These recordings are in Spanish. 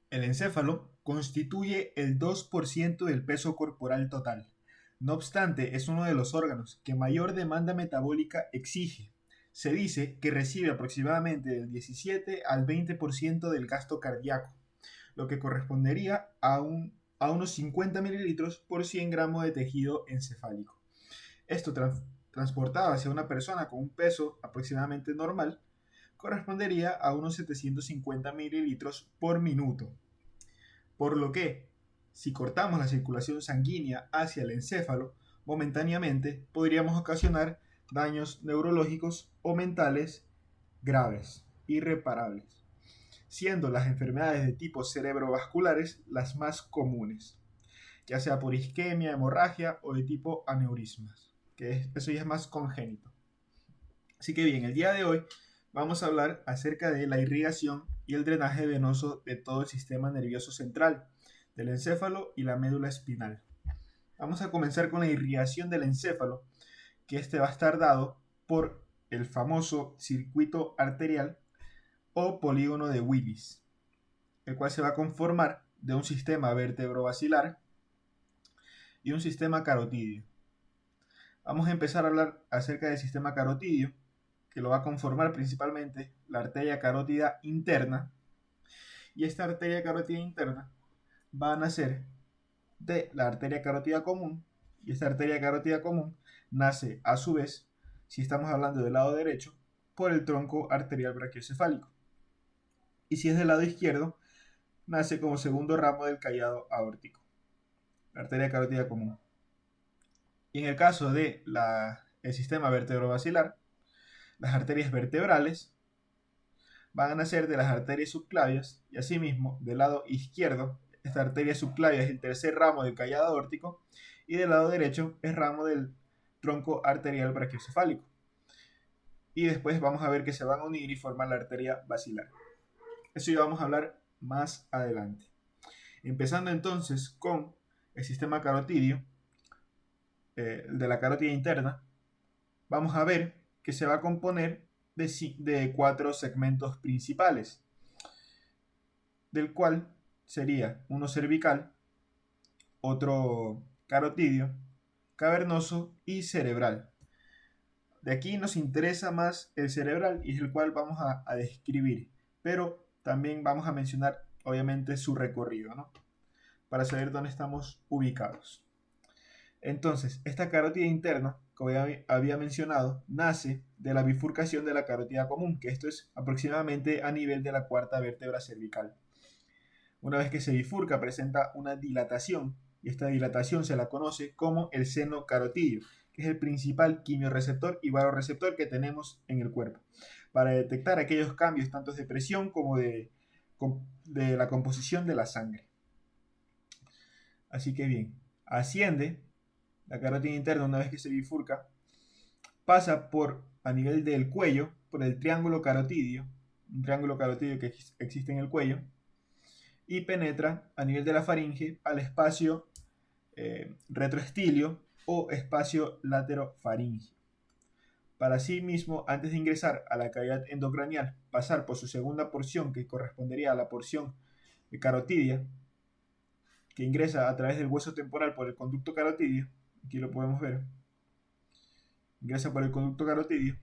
El encéfalo constituye el 2% del peso corporal total. No obstante, es uno de los órganos que mayor demanda metabólica exige. Se dice que recibe aproximadamente del 17 al 20% del gasto cardíaco, lo que correspondería a unos 50 mililitros por 100 gramos de tejido encefálico. Esto transportado hacia una persona con un peso aproximadamente normal correspondería a unos 750 mililitros por minuto. Por lo que, si cortamos la circulación sanguínea hacia el encéfalo, momentáneamente podríamos ocasionar daños neurológicos o mentales graves, irreparables, siendo las enfermedades de tipo cerebrovasculares las más comunes, ya sea por isquemia, hemorragia o de tipo aneurismas, eso ya es más congénito. Así que bien, el día de hoy vamos a hablar acerca de la irrigación y el drenaje venoso de todo el sistema nervioso central, del encéfalo y la médula espinal. Vamos a comenzar con la irrigación del encéfalo, que este va a estar dado por el famoso circuito arterial o polígono de Willis, el cual se va a conformar de un sistema vertebrovascular y un sistema carotidio. Vamos a empezar a hablar acerca del sistema carotidio, que lo va a conformar principalmente la arteria carótida interna, y esta arteria carótida interna va a nacer de la arteria carótida común, y esta arteria carótida común nace a su vez, si estamos hablando del lado derecho, por el tronco arterial brachiocefálico, y si es del lado izquierdo, nace como segundo ramo del callado aórtico, la arteria carótida común. Y en el caso de el sistema vertebrovascular, las arterias vertebrales van a nacer de las arterias subclavias y asimismo del lado izquierdo, esta arteria subclavia es el tercer ramo del callado aórtico y del lado derecho es ramo del tronco arterial brachiocefálico. Y después vamos a ver que se van a unir y formar la arteria basilar. Eso ya vamos a hablar más adelante. Empezando entonces con el sistema carotidio, de la carótida interna, vamos a ver que se va a componer de 4 segmentos principales, del cual sería uno cervical, otro carotidio, cavernoso y cerebral. De aquí nos interesa más el cerebral y es el cual vamos a describir, pero también vamos a mencionar obviamente su recorrido, ¿no? Para saber dónde estamos ubicados. Entonces, esta carótida interna, como ya había mencionado, nace de la bifurcación de la carótida común, que esto es aproximadamente a nivel de la cuarta vértebra cervical. Una vez que se bifurca, presenta una dilatación, y esta dilatación se la conoce como el seno carotidio, que es el principal quimioreceptor y varoreceptor que tenemos en el cuerpo, para detectar aquellos cambios tanto de presión como de la composición de la sangre. Así que bien, asciende la carótida interna una vez que se bifurca, pasa por a nivel del cuello, por el triángulo carotidio, un triángulo carotidio que existe en el cuello, y penetra a nivel de la faringe al espacio retroestilio o espacio laterofaringeo. Para así mismo, antes de ingresar a la cavidad endocranial, pasar por su segunda porción, que correspondería a la porción carotidia, que ingresa a través del hueso temporal por el conducto carotidio, aquí lo podemos ver, ingresa por el conducto carotidio,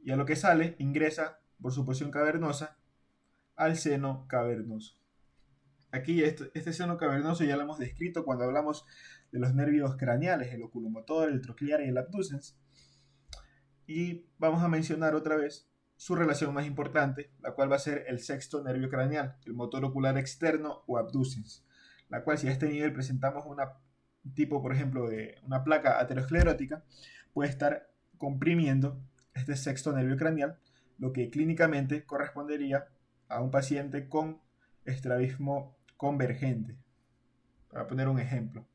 y a lo que sale, ingresa por su porción cavernosa al seno cavernoso. Aquí este seno cavernoso ya lo hemos descrito cuando hablamos de los nervios craneales, el oculomotor, el troclear y el abducens. Y vamos a mencionar otra vez su relación más importante, la cual va a ser el sexto nervio craneal, el motor ocular externo o abducens, la cual si a este nivel presentamos una tipo, por ejemplo, de una placa aterosclerótica, puede estar comprimiendo este sexto nervio craneal, lo que clínicamente correspondería a un paciente con estrabismo convergente, para poner un ejemplo.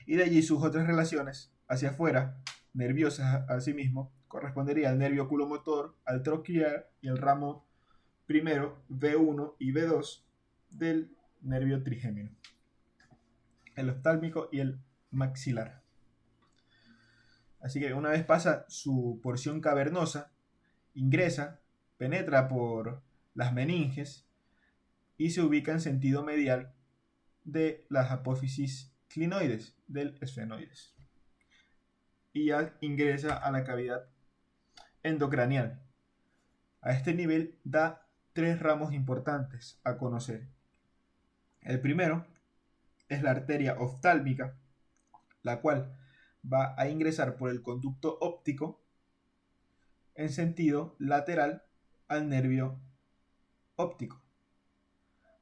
Y de allí sus otras relaciones hacia afuera, nerviosas asimismo, correspondería al nervio oculomotor, al troclear y el ramo primero, V1 y V2 del nervio trigémino, el oftálmico y el maxilar. Así que una vez pasa su porción cavernosa, ingresa, penetra por las meninges y se ubica en sentido medial de las apófisis clinoides del esfenoides. Y ya ingresa a la cavidad endocranial. A este nivel da 3 ramos importantes a conocer. El primero es la arteria oftálmica, la cual va a ingresar por el conducto óptico en sentido lateral al nervio óptico.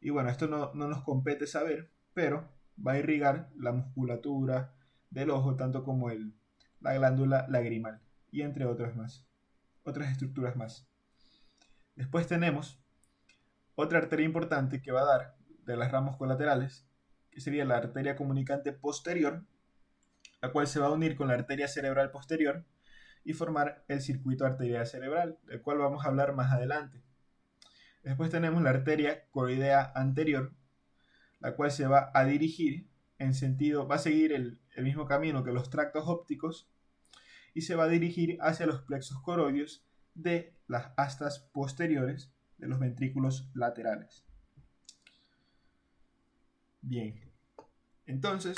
Y bueno, esto no nos compete saber, pero va a irrigar la musculatura del ojo, tanto como la glándula lagrimal, y entre otras estructuras más. Después tenemos otra arteria importante que va a dar de las ramas colaterales, que sería la arteria comunicante posterior, la cual se va a unir con la arteria cerebral posterior y formar el circuito arterial cerebral, del cual vamos a hablar más adelante. Después tenemos la arteria coroidea anterior, la cual se va a dirigir en sentido, va a seguir el mismo camino que los tractos ópticos y se va a dirigir hacia los plexos coroideos de las astas posteriores de los ventrículos laterales. Bien, entonces,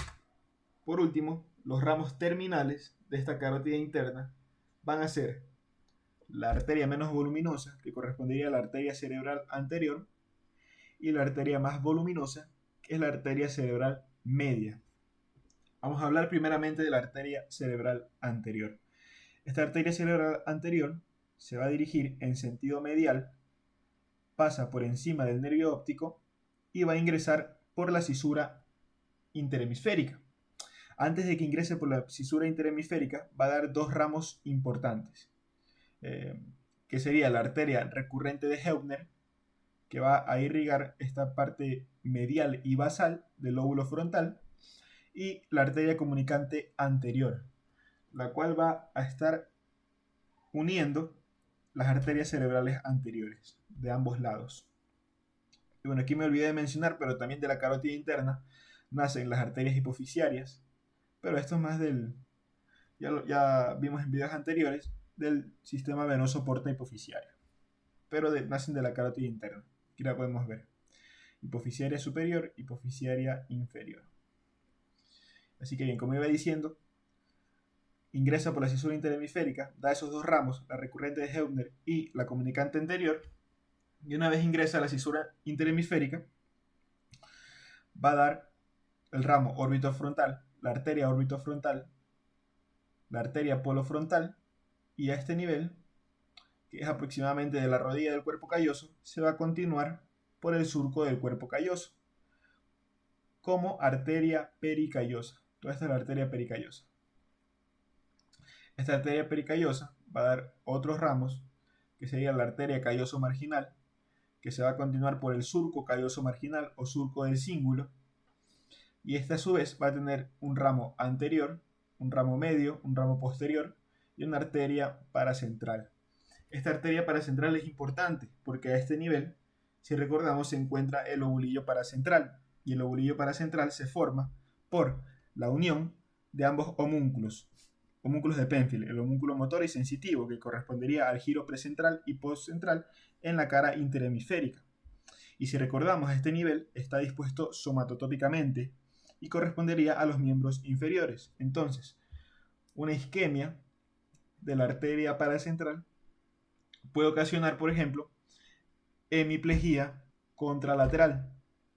por último, los ramos terminales de esta carótida interna van a ser la arteria menos voluminosa, que correspondería a la arteria cerebral anterior, y la arteria más voluminosa, que es la arteria cerebral media. Vamos a hablar primeramente de la arteria cerebral anterior. Esta arteria cerebral anterior se va a dirigir en sentido medial, pasa por encima del nervio óptico y va a ingresar por la cisura interhemisférica. Antes de que ingrese por la cisura interhemisférica, va a dar 2 ramos importantes, que sería la arteria recurrente de Heubner, que va a irrigar esta parte medial y basal del lóbulo frontal, y la arteria comunicante anterior, la cual va a estar uniendo las arterias cerebrales anteriores de ambos lados. Y bueno, aquí me olvidé de mencionar, pero también de la carótida interna nacen las arterias hipoficiarias, pero esto es más ya vimos en videos anteriores, del sistema venoso porta hipoficiario, pero nacen de la carótida interna. Aquí la podemos ver: hipoficiaria superior, hipoficiaria inferior. Así que bien, como iba diciendo, ingresa por la cisura interhemisférica, da esos 2 ramos, la recurrente de Heubner y la comunicante anterior, y una vez ingresa a la cisura interhemisférica, va a dar el ramo orbitofrontal, la arteria orbitofrontal, la arteria polofrontal, y a este nivel, que es aproximadamente de la rodilla del cuerpo calloso, se va a continuar por el surco del cuerpo calloso como arteria pericallosa. Toda esta es la arteria pericallosa. Esta arteria pericallosa va a dar otros ramos, que sería la arteria calloso marginal, que se va a continuar por el surco calloso marginal o surco del cíngulo, y esta a su vez va a tener un ramo anterior, un ramo medio, un ramo posterior y una arteria paracentral. Esta arteria paracentral es importante porque a este nivel, si recordamos, se encuentra el lobulillo paracentral, y el lobulillo paracentral se forma por la unión de ambos homúnculos de Penfield, el homúnculo motor y sensitivo, que correspondería al giro precentral y postcentral en la cara interhemisférica. Y si recordamos, este nivel está dispuesto somatotópicamente y correspondería a los miembros inferiores. Entonces, una isquemia de la arteria paracentral puede ocasionar, por ejemplo, hemiplegia contralateral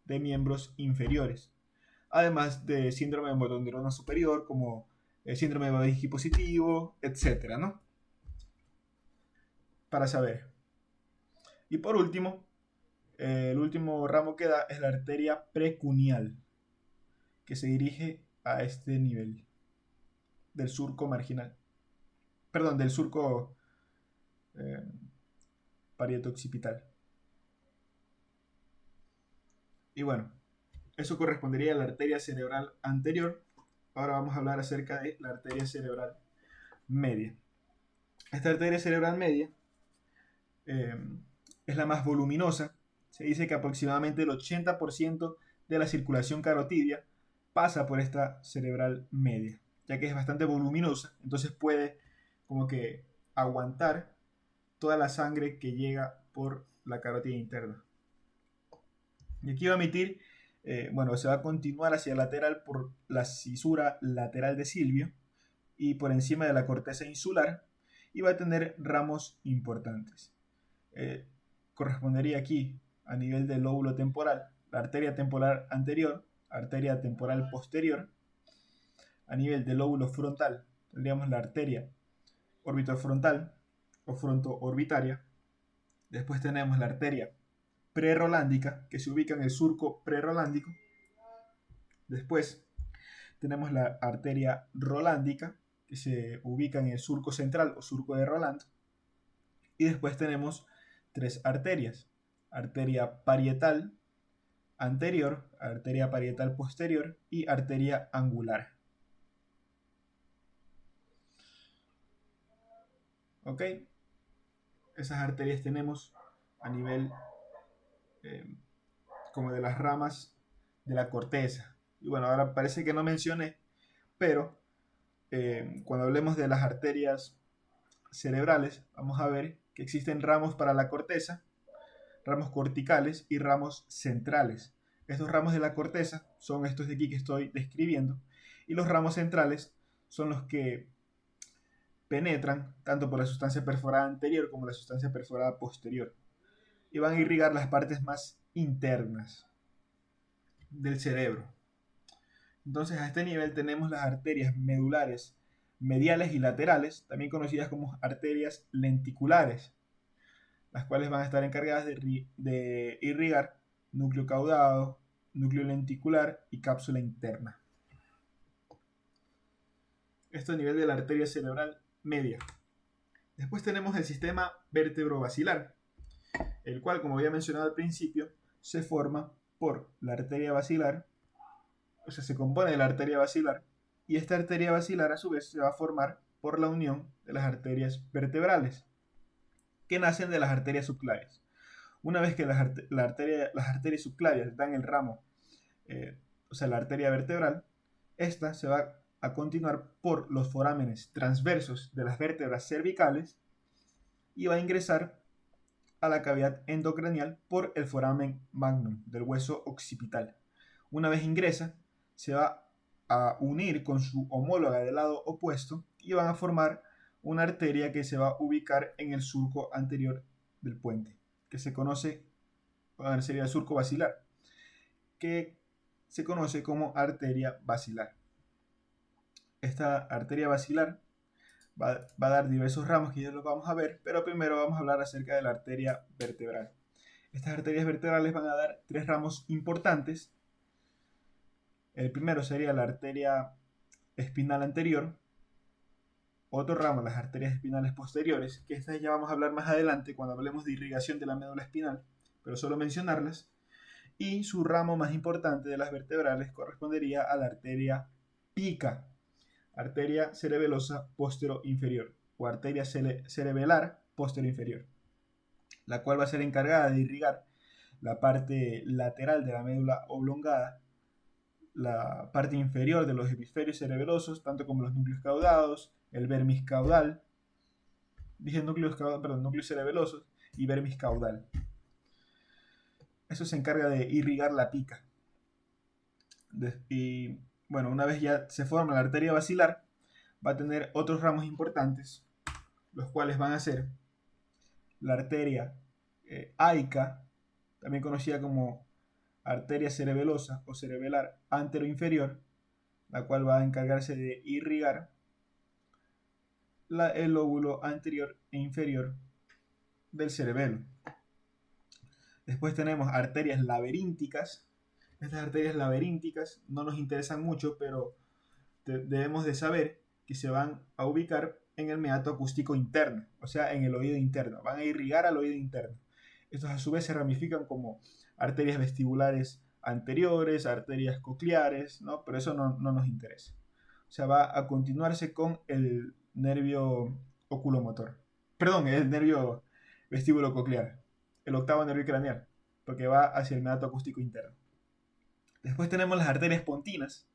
de miembros inferiores, además de síndrome de motonneurona superior, como el síndrome de Babinski positivo, etc., ¿no? Para saber. Y por último, el último ramo que da es la arteria precuneal, que se dirige a este nivel del surco marginal. Perdón, del surco parieto-occipital. Y bueno, eso correspondería a la arteria cerebral anterior. Ahora vamos a hablar acerca de la arteria cerebral media. Esta arteria cerebral media es la más voluminosa. Se dice que aproximadamente el 80% de la circulación carotidia pasa por esta cerebral media, ya que es bastante voluminosa, entonces puede como que aguantar toda la sangre que llega por la carótida interna. Y aquí va a emitir, se va a continuar hacia lateral por la cisura lateral de Silvio y por encima de la corteza insular, y va a tener ramos importantes. Correspondería aquí a nivel del lóbulo temporal, la arteria temporal anterior, arteria temporal posterior. A nivel del lóbulo frontal tendríamos la arteria orbitofrontal o frontoorbitaria. Después tenemos la arteria prerolándica, que se ubica en el surco prerolándico. Después tenemos la arteria rolándica, que se ubica en el surco central o surco de Roland. Y después tenemos tres arterias: arteria parietal anterior, arteria parietal posterior y arteria angular. ¿Ok? Esas arterias tenemos a nivel como de las ramas de la corteza. Y bueno, ahora parece que no mencioné, pero cuando hablemos de las arterias cerebrales, vamos a ver que existen ramos para la corteza, ramos corticales y ramos centrales. Estos ramos de la corteza son estos de aquí que estoy describiendo, y los ramos centrales son los que penetran tanto por la sustancia perforada anterior como la sustancia perforada posterior, y van a irrigar las partes más internas del cerebro. Entonces, a este nivel tenemos las arterias medulares mediales y laterales, también conocidas como arterias lenticulares, las cuales van a estar encargadas de irrigar núcleo caudado, núcleo lenticular y cápsula interna. Esto a nivel de la arteria cerebral media. Después tenemos el sistema vértebro-basilar, el cual, como había mencionado al principio, se forma por la arteria basilar, o sea, se compone de la arteria basilar, y esta arteria basilar a su vez se va a formar por la unión de las arterias vertebrales, que nacen de las arterias subclavias. Una vez que las arterias subclavias dan el ramo, o sea, la arteria vertebral, esta se va a continuar por los forámenes transversos de las vértebras cervicales y va a ingresar a la cavidad endocranial por el foramen magnum del hueso occipital. Una vez ingresa, se va a unir con su homóloga del lado opuesto y van a formar una arteria que se va a ubicar en el surco anterior del puente, que se conoce, sería el surco basilar, que se conoce como arteria basilar. Esta arteria basilar va a dar diversos ramos que ya los vamos a ver, pero primero vamos a hablar acerca de la arteria vertebral. Estas arterias vertebrales van a dar tres ramos importantes. El primero sería la arteria espinal anterior, otro ramo, las arterias espinales posteriores, que estas ya vamos a hablar más adelante cuando hablemos de irrigación de la médula espinal, pero solo mencionarlas. Y su ramo más importante de las vertebrales correspondería a la arteria pica, arteria cerebelosa postero-inferior, o arteria cerebelar postero-inferior, la cual va a ser encargada de irrigar la parte lateral de la médula oblongada, la parte inferior de los hemisferios cerebelosos, tanto como los núcleos caudados, el vermis caudal, núcleos cerebelosos y vermis caudal. Eso se encarga de irrigar la pica. Y bueno, una vez ya se forma la arteria basilar, va a tener otros ramos importantes, los cuales van a ser la arteria aica, también conocida como arteria cerebelosa o cerebelar anteroinferior, la cual va a encargarse de irrigar el lóbulo anterior e inferior del cerebelo. Después tenemos arterias laberínticas. Estas arterias laberínticas no nos interesan mucho, pero debemos de saber que se van a ubicar en el meato acústico interno, o sea, en el oído interno. Van a irrigar al oído interno. Estos a su vez se ramifican como arterias vestibulares anteriores, arterias cocleares, ¿no? Pero eso no nos interesa. O sea, va a continuarse con el nervio oculomotor. Perdón, el nervio vestíbulo coclear, el octavo nervio craneal, porque va hacia el meato acústico interno. Después tenemos las arterias pontinas,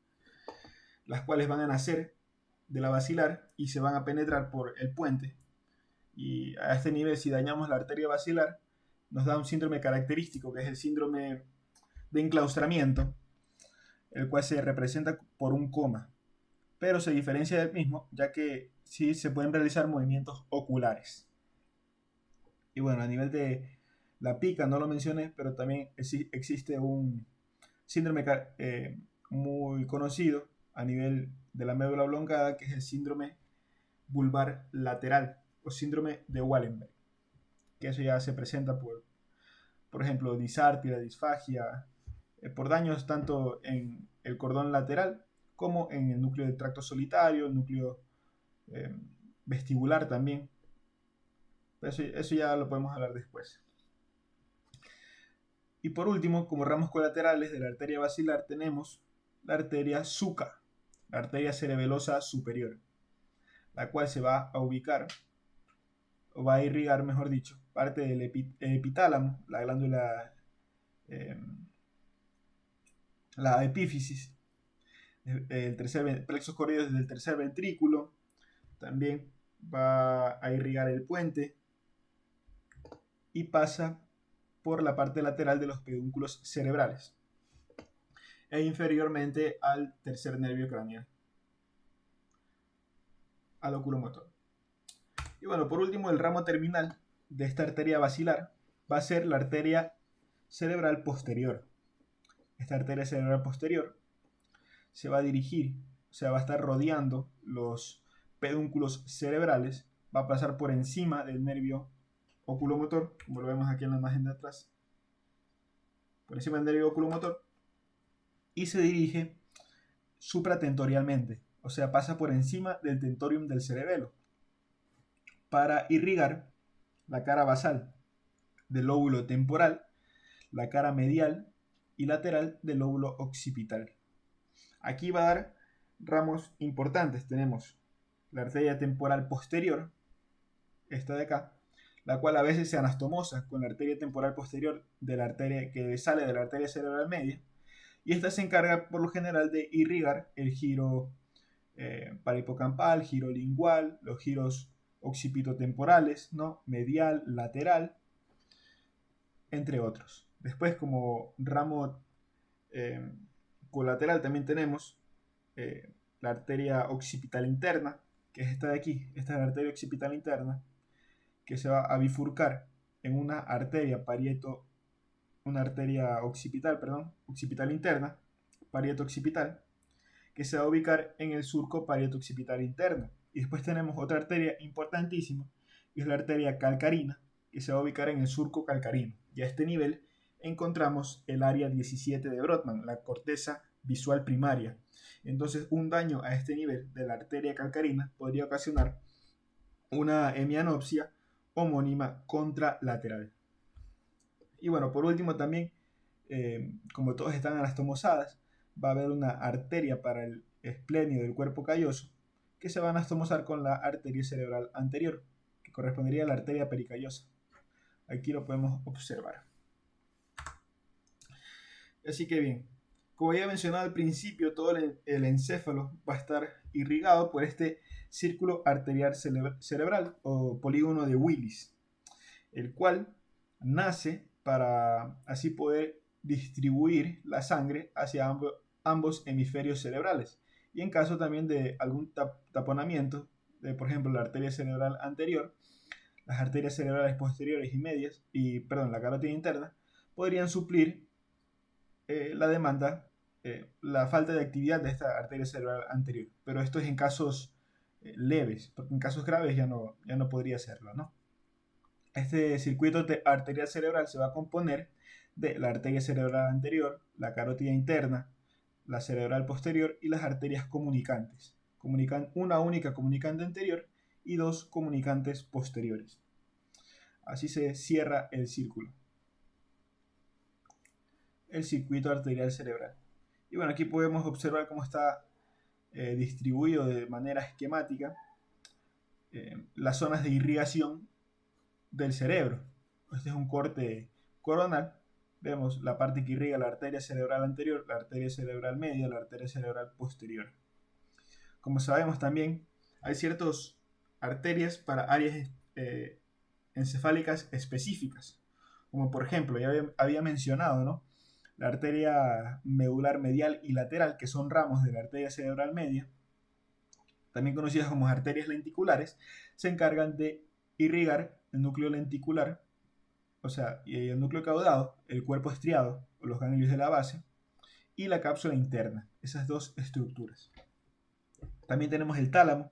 las cuales van a nacer de la basilar y se van a penetrar por el puente. Y a este nivel, si dañamos la arteria basilar, nos da un síndrome característico, que es el síndrome de enclaustramiento, el cual se representa por un coma, pero se diferencia del mismo ya que sí se pueden realizar movimientos oculares. Y bueno, a nivel de la pica no lo mencioné, pero también existe un síndrome muy conocido a nivel de la médula oblongada, que es el síndrome vulvar lateral o síndrome de Wallenberg, que eso ya se presenta por ejemplo, disartria, disfagia, por daños tanto en el cordón lateral como en el núcleo del tracto solitario, el núcleo eh, vestibular también. Pero eso ya lo podemos hablar después. Y por último, como ramos colaterales de la arteria basilar tenemos la arteria suca, la arteria cerebelosa superior, la cual se va a ubicar, o va a irrigar, mejor dicho, parte del epitálamo, la glándula, la epífisis, el tercer plexo corrido desde el tercer ventrículo, también va a irrigar el puente y pasa por la parte lateral de los pedúnculos cerebrales e inferiormente al tercer nervio craneal, al oculomotor. Y bueno, por último, el ramo terminal de esta arteria basilar va a ser la arteria cerebral posterior. Esta arteria cerebral posterior se va a dirigir, o sea, va a estar rodeando los pedúnculos cerebrales, va a pasar por encima del nervio oculomotor, como lo vemos aquí en la imagen de atrás, por encima del nervio oculomotor, y se dirige supratentorialmente, o sea, pasa por encima del tentorium del cerebelo, para irrigar la cara basal del lóbulo temporal, la cara medial y lateral del lóbulo occipital. Aquí va a dar ramos importantes. Tenemos la arteria temporal posterior, esta de acá, la cual a veces se anastomosa con la arteria temporal posterior de la arteria que sale de la arteria cerebral media, y esta se encarga por lo general de irrigar el giro parahipocampal, giro lingual, los giros occipitotemporales, ¿no? Medial, lateral, entre otros. Después, como ramo colateral, también tenemos la arteria occipital interna, que es esta de aquí. Esta es la arteria occipital interna, que se va a bifurcar en una arteria occipital interna, parieto occipital, que se va a ubicar en el surco parieto occipital interno. Y después tenemos otra arteria importantísima, que es la arteria calcarina, que se va a ubicar en el surco calcarino. Y a este nivel encontramos el área 17 de Brodmann, la corteza visual primaria. Entonces, un daño a este nivel de la arteria calcarina podría ocasionar una hemianopsia homónima contralateral. Y bueno, por último también, como todos están anastomosadas, va a haber una arteria para el esplenio del cuerpo calloso que se va a anastomosar con la arteria cerebral anterior, que correspondería a la arteria pericallosa. Aquí lo podemos observar. Así que bien, como ya he mencionado al principio, todo el encéfalo va a estar irrigado por este círculo arterial cerebral o polígono de Willis, el cual nace para así poder distribuir la sangre hacia ambos hemisferios cerebrales. Y en caso también de algún taponamiento, de por ejemplo la arteria cerebral anterior, las arterias cerebrales posteriores y medias, la carótida interna, podrían suplir la demanda, la falta de actividad de esta arteria cerebral anterior. Pero esto es en casos leves, porque en casos graves ya no podría hacerlo, ¿no? Este circuito arterial cerebral se va a componer de la arteria cerebral anterior, la carótida interna, la cerebral posterior y las arterias comunicantes. Una única comunicante anterior y dos comunicantes posteriores. Así se cierra el círculo. El circuito arterial cerebral. Y bueno, aquí podemos observar cómo está distribuido de manera esquemática las zonas de irrigación del cerebro. Este es un corte coronal. Vemos la parte que irriga la arteria cerebral anterior, la arteria cerebral media, la arteria cerebral posterior. Como sabemos también, hay ciertas arterias para áreas encefálicas específicas. Como por ejemplo, ya había mencionado, ¿no? La arteria medular medial y lateral, que son ramos de la arteria cerebral media, también conocidas como arterias lenticulares, se encargan de irrigar el núcleo lenticular, o sea, el núcleo caudado, el cuerpo estriado, o los ganglios de la base, y la cápsula interna, esas dos estructuras. También tenemos el tálamo,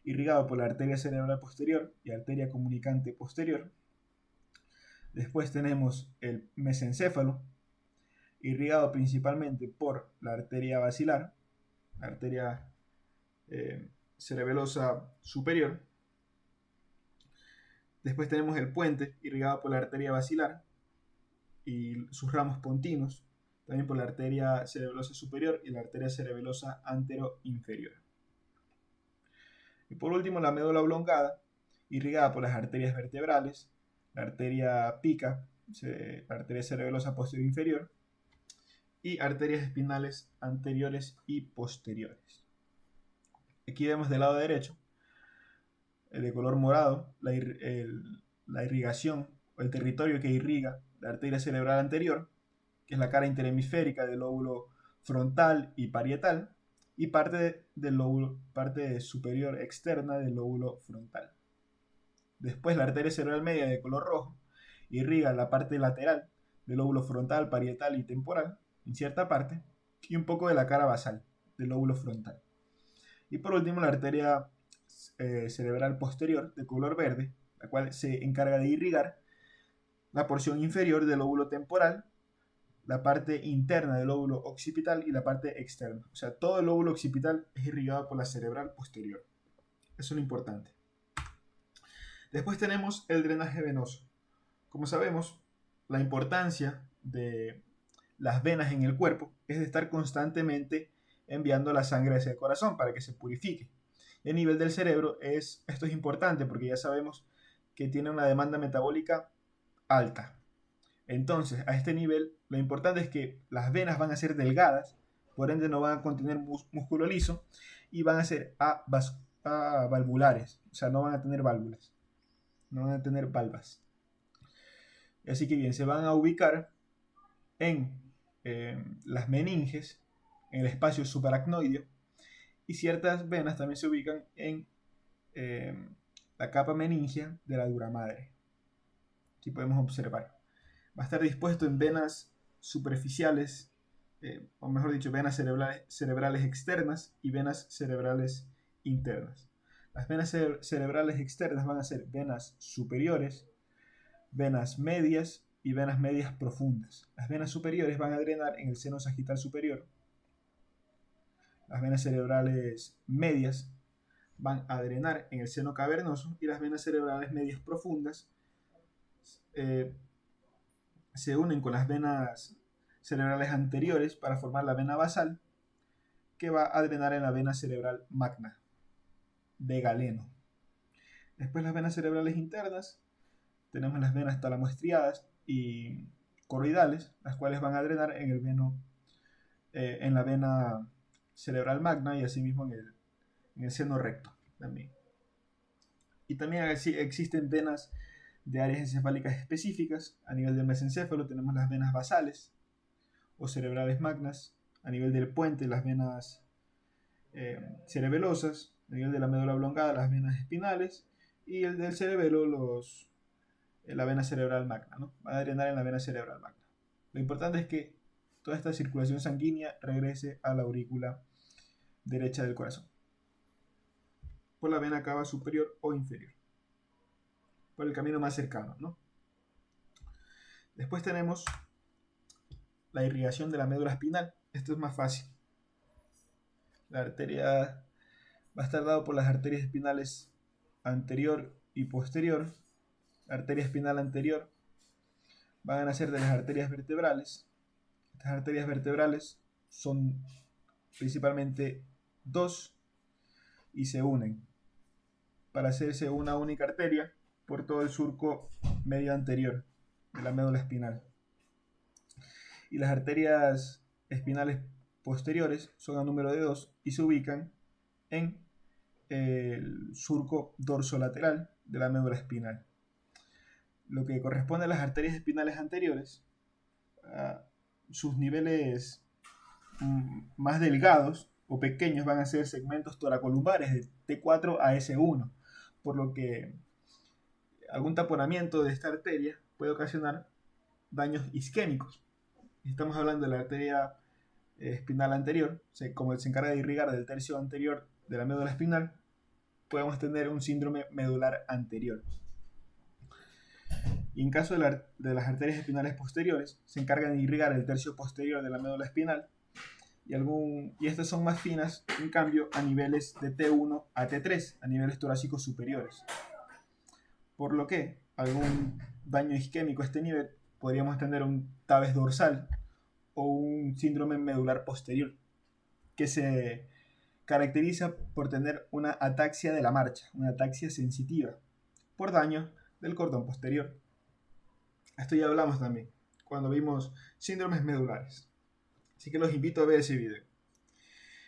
irrigado por la arteria cerebral posterior y arteria comunicante posterior. Después tenemos el mesencéfalo, irrigado principalmente por la arteria basilar, la arteria cerebelosa superior. Después tenemos el puente, irrigado por la arteria basilar y sus ramos pontinos, también por la arteria cerebelosa superior y la arteria cerebelosa antero-inferior. Y por último, la médula oblongada, irrigada por las arterias vertebrales, la arteria pica, la arteria cerebelosa posterior inferior, y arterias espinales anteriores y posteriores. Aquí vemos del lado derecho, de color morado, la irrigación o el territorio que irriga la arteria cerebral anterior, que es la cara interhemisférica del lóbulo frontal y parietal, y parte superior externa del lóbulo frontal. Después la arteria cerebral media de color rojo irriga la parte lateral del lóbulo frontal, parietal y temporal, en cierta parte, y un poco de la cara basal del lóbulo frontal. Y por último la arteria cerebral posterior de color verde, la cual se encarga de irrigar la porción inferior del lóbulo temporal, la parte interna del lóbulo occipital y la parte externa. O sea, todo el lóbulo occipital es irrigado por la cerebral posterior. Eso es lo importante. Después tenemos el drenaje venoso. Como sabemos, la importancia de las venas en el cuerpo es de estar constantemente enviando la sangre hacia el corazón para que se purifique. Y a nivel del cerebro esto es importante porque ya sabemos que tiene una demanda metabólica alta. Entonces, a este nivel, lo importante es que las venas van a ser delgadas, por ende no van a contener músculo liso y van a ser avalvulares, o sea, no van a tener válvulas, no van a tener valvas. Así que bien, se van a ubicar en las meninges, en el espacio subaracnoideo, y ciertas venas también se ubican en la capa meningea de la dura madre. Aquí podemos observar. Va a estar dispuesto en venas superficiales, o mejor dicho, venas cerebrales externas y venas cerebrales internas. Las venas cerebrales externas van a ser venas superiores, venas medias y venas medias profundas. Las venas superiores van a drenar en el seno sagital superior. Las venas cerebrales medias van a drenar en el seno cavernoso y las venas cerebrales medias profundas se unen con las venas cerebrales anteriores para formar la vena basal, que va a drenar en la vena cerebral magna de Galeno. Después las venas cerebrales internas, tenemos las venas talamoestriadas y coroidales, las cuales van a drenar en la vena cerebral magna y asimismo en el seno recto también. Y también existen venas de áreas encefálicas específicas. A nivel del mesencéfalo tenemos las venas basales o cerebrales magnas. A nivel del puente, las venas cerebelosas. A nivel de la médula oblongada, las venas espinales. Y el del cerebelo, la vena cerebral magna, ¿no? Van a drenar en la vena cerebral magna. Lo importante es que toda esta circulación sanguínea regrese a la aurícula derecha del corazón, por la vena cava superior o inferior, por el camino más cercano, ¿no? Después tenemos la irrigación de la médula espinal. Esto es más fácil. La arteria va a estar dado por las arterias espinales anterior y posterior. La arteria espinal anterior van a nacer de las arterias vertebrales. Estas arterias vertebrales son principalmente dos y se unen para hacerse una única arteria por todo el surco medio anterior de la médula espinal. Y las arterias espinales posteriores son a número de 2 y se ubican en el surco dorsolateral de la médula espinal. Lo que corresponde a las arterias espinales anteriores sus niveles más delgados o pequeños van a ser segmentos toracolumbares de T4 a S1, por lo que algún taponamiento de esta arteria puede ocasionar daños isquémicos. Estamos hablando de la arteria espinal anterior, como se encarga de irrigar del tercio anterior de la médula espinal, podemos tener un síndrome medular anterior. Y en caso de las arterias espinales posteriores, se encargan de irrigar el tercio posterior de la médula espinal, y estas son más finas, en cambio, a niveles de T1 a T3, a niveles torácicos superiores. Por lo que algún daño isquémico a este nivel podríamos tener un tabes dorsal o un síndrome medular posterior, que se caracteriza por tener una ataxia de la marcha, una ataxia sensitiva, por daño del cordón posterior. Esto ya hablamos también cuando vimos síndromes medulares. Así que los invito a ver ese video.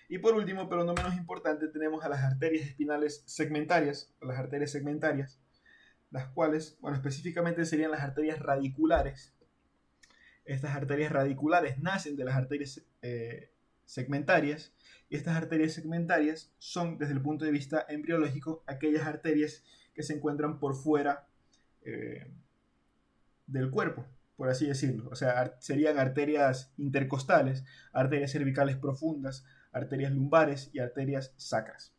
Y por último, pero no menos importante, tenemos a las arterias espinales segmentarias, o las arterias segmentarias, las cuales, bueno, específicamente serían las arterias radiculares. Estas arterias radiculares nacen de las arterias segmentarias, y estas arterias segmentarias son, desde el punto de vista embriológico, aquellas arterias que se encuentran por fuera del cuerpo, por así decirlo. O sea, serían arterias intercostales, arterias cervicales profundas, arterias lumbares y arterias sacras.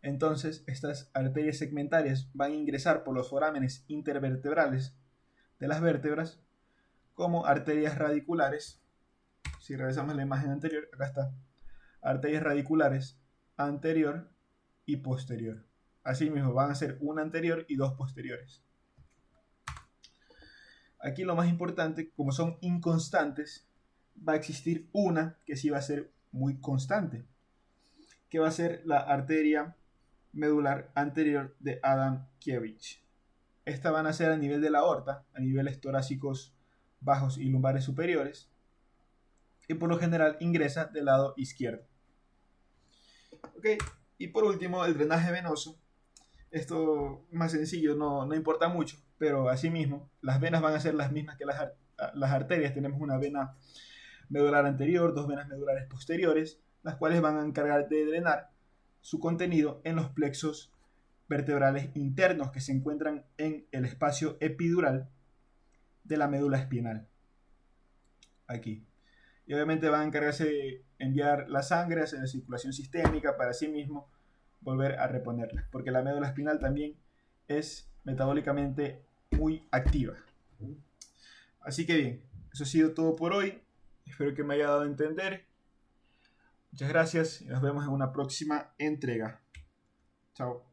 Entonces, estas arterias segmentarias van a ingresar por los forámenes intervertebrales de las vértebras como arterias radiculares. Si regresamos a la imagen anterior, acá está. Arterias radiculares anterior y posterior. Asimismo, van a ser una anterior y dos posteriores. Aquí lo más importante, como son inconstantes, va a existir una que sí va a ser muy constante, que va a ser la arteria medular anterior de Adam-Kievich. Esta van a ser a nivel de la aorta, a niveles torácicos bajos y lumbares superiores, y por lo general ingresa del lado izquierdo. Okay. Y por último, el drenaje venoso. Esto más sencillo, no importa mucho, pero asimismo las venas van a ser las mismas que las arterias. Tenemos una vena medular anterior, dos venas medulares posteriores, las cuales van a encargar de drenar su contenido en los plexos vertebrales internos que se encuentran en el espacio epidural de la médula espinal. Aquí. Y obviamente van a encargarse de enviar la sangre hacia la circulación sistémica para sí mismo volver a reponerla, porque la médula espinal también es metabólicamente muy activa. Así que bien, eso ha sido todo por hoy. Espero que me haya dado a entender. Muchas gracias y nos vemos en una próxima entrega. Chao.